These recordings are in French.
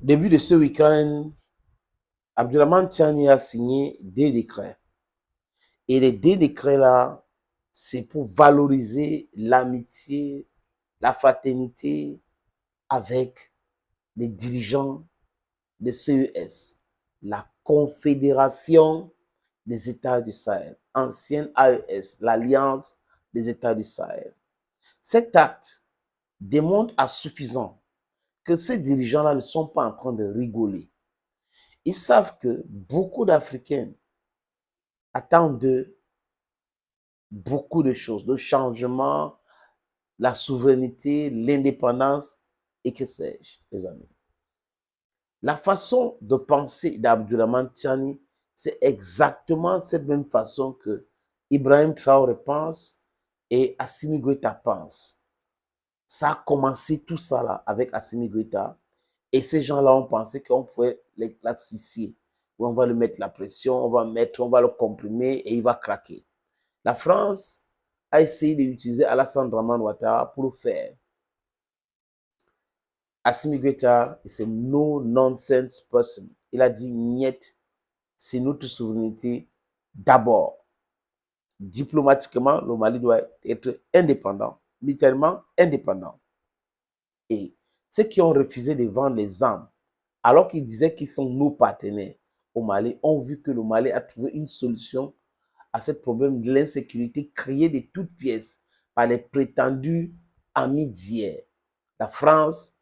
Début de ce week-end, Abdurrahman Tiani a signé des décrets. Et les deux décrets-là, c'est pour valoriser l'amitié, la fraternité avec les dirigeants de CES, la Confédération des États du Sahel, ancienne AES, l'Alliance des États du Sahel. Cet acte démontre à suffisant que ces dirigeants-là ne sont pas en train de rigoler. Ils savent que beaucoup d'Africains attendent de beaucoup de choses, le changement, la souveraineté, l'indépendance et que sais-je, les amis. La façon de penser d'Abdourahmane Tiani, c'est exactement cette même façon que Ibrahim Traoré pense et Assimi Goïta pense. Ça a commencé tout ça là avec Assimi Goïta et ces gens-là ont pensé qu'on pouvait l'asphyxier. On va lui mettre la pression, on va le comprimer et il va craquer. La France a essayé d'utiliser Alassane Draman Ouattara pour le faire. Assimi Goïta, c'est no nonsense person. Il a dit niet, c'est notre souveraineté d'abord. Diplomatiquement, le Mali doit être indépendant, littéralement indépendant. Et ceux qui ont refusé de vendre les armes, alors qu'ils disaient qu'ils sont nos partenaires au Mali, ont vu que le Mali a trouvé une solution à ce problème de l'insécurité créée de toutes pièces par les prétendus amis d'hier. La France,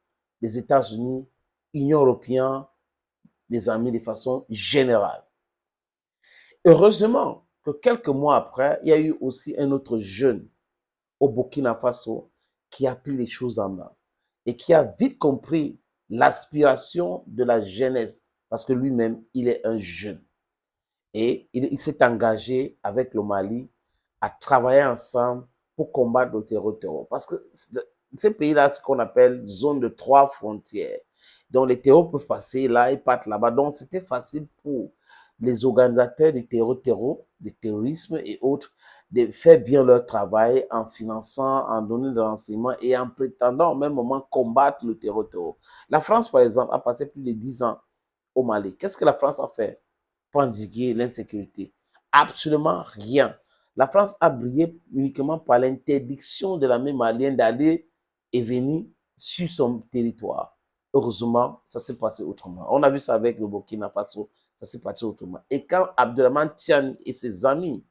les États-Unis, l'Union européenne, les amis de façon générale. Heureusement que quelques mois après, il y a eu aussi un autre jeune au Burkina Faso qui a pris les choses en main et qui a vite compris l'aspiration de la jeunesse parce que lui-même, il est un jeune. Et il s'est engagé avec le Mali à travailler ensemble pour combattre le terreau. Parce que ces pays-là, ce qu'on appelle zone de 3 frontières. Donc les terreaux peuvent passer là, ils partent là-bas. Donc c'était facile pour les organisateurs du terreau, du terrorisme et autres, de faire bien leur travail en finançant, en donnant des renseignements et en prétendant au même moment combattre le terreau. La France, par exemple, a passé plus de 10 ans au Mali. Qu'est-ce que la France a fait pour endiguer l'insécurité? Absolument rien. La France a brillé uniquement par l'interdiction de l'armée malienne d'aller et venir sur son territoire. Heureusement, ça s'est passé autrement. On a vu ça avec le Burkina Faso, ça s'est passé autrement. Et quand Abdelrahman Tiani et ses amis,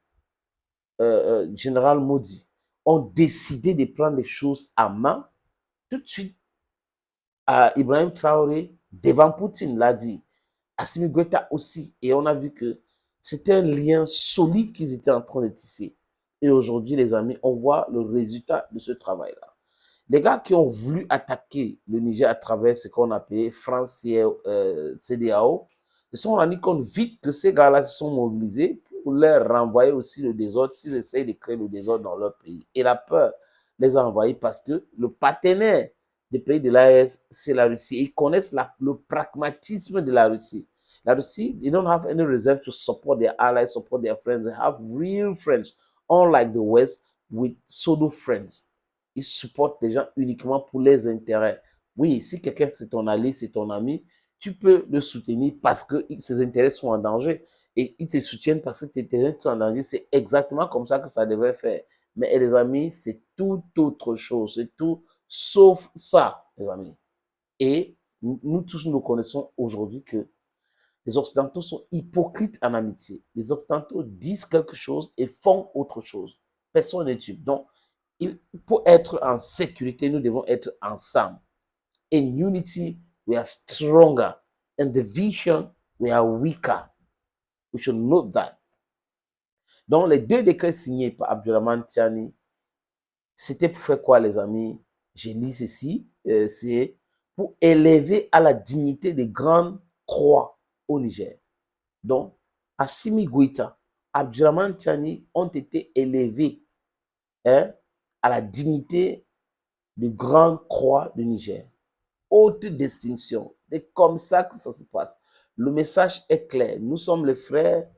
Général Modi, ont décidé de prendre les choses à main, tout de suite, Ibrahim Traoré, devant Poutine, l'a dit. Assimi Goïta aussi. Et on a vu que c'était un lien solide qu'ils étaient en train de tisser. Et aujourd'hui, les amis, on voit le résultat de ce travail-là. Les gars qui ont voulu attaquer le Niger à travers ce qu'on appelait France CDAO, se sont rendus compte vite que ces gars-là se sont mobilisés pour leur renvoyer aussi le désordre s'ils essayent de créer le désordre dans leur pays. Et la peur les a envahis parce que le partenaire des pays de l'AES, c'est la Russie. Ils connaissent le pragmatisme de la Russie. La Russie, they don't have any reserve to support their allies, support their friends. They have real friends, unlike the West, with pseudo friends. Ils supportent les gens uniquement pour les intérêts. Oui, si quelqu'un c'est ton allié, c'est ton ami, tu peux le soutenir parce que ses intérêts sont en danger. Et ils te soutiennent parce que tes intérêts sont en danger. C'est exactement comme ça que ça devrait faire. Mais les amis, c'est tout autre chose. C'est tout sauf ça, les amis. Et nous tous, nous connaissons aujourd'hui que les Occidentaux sont hypocrites en amitié. Les Occidentaux disent quelque chose et font autre chose. Personne n'est tube. Donc, pour être en sécurité, nous devons être ensemble. In unity, we are stronger. In division, we are weaker. We should note that. Donc, les deux décrets signés par Abdurrahman Tiani, c'était pour faire quoi, les amis? J'ai lu ceci, c'est pour élever à la dignité des grandes croix au Niger. Donc, Assimi Goïta, Abdurrahman Tiani ont été élevés à la dignité de grande croix du Niger. Haute distinction. C'est comme ça que ça se passe. Le message est clair. Nous sommes les frères,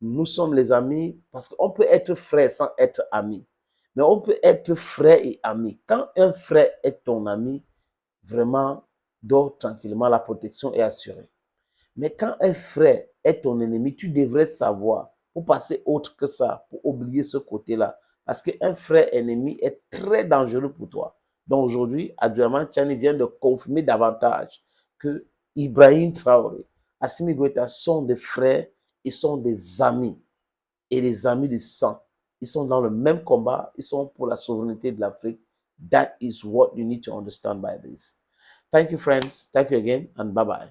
nous sommes les amis, parce qu'on peut être frère sans être ami. Mais on peut être frère et ami. Quand un frère est ton ami, vraiment, dors tranquillement, la protection est assurée. Mais quand un frère est ton ennemi, tu devrais savoir, pour passer autre que ça, pour oublier ce côté-là. Parce qu'un frère ennemi est très dangereux pour toi. Donc aujourd'hui, Abdourahmane Tchiani vient de confirmer davantage que Ibrahim Traoré, Assimi Goïta sont des frères, ils sont des amis. Et les amis du sang. Ils sont dans le même combat, ils sont pour la souveraineté de l'Afrique. That is what you need to understand by this. Thank you, friends. Thank you again, and bye-bye.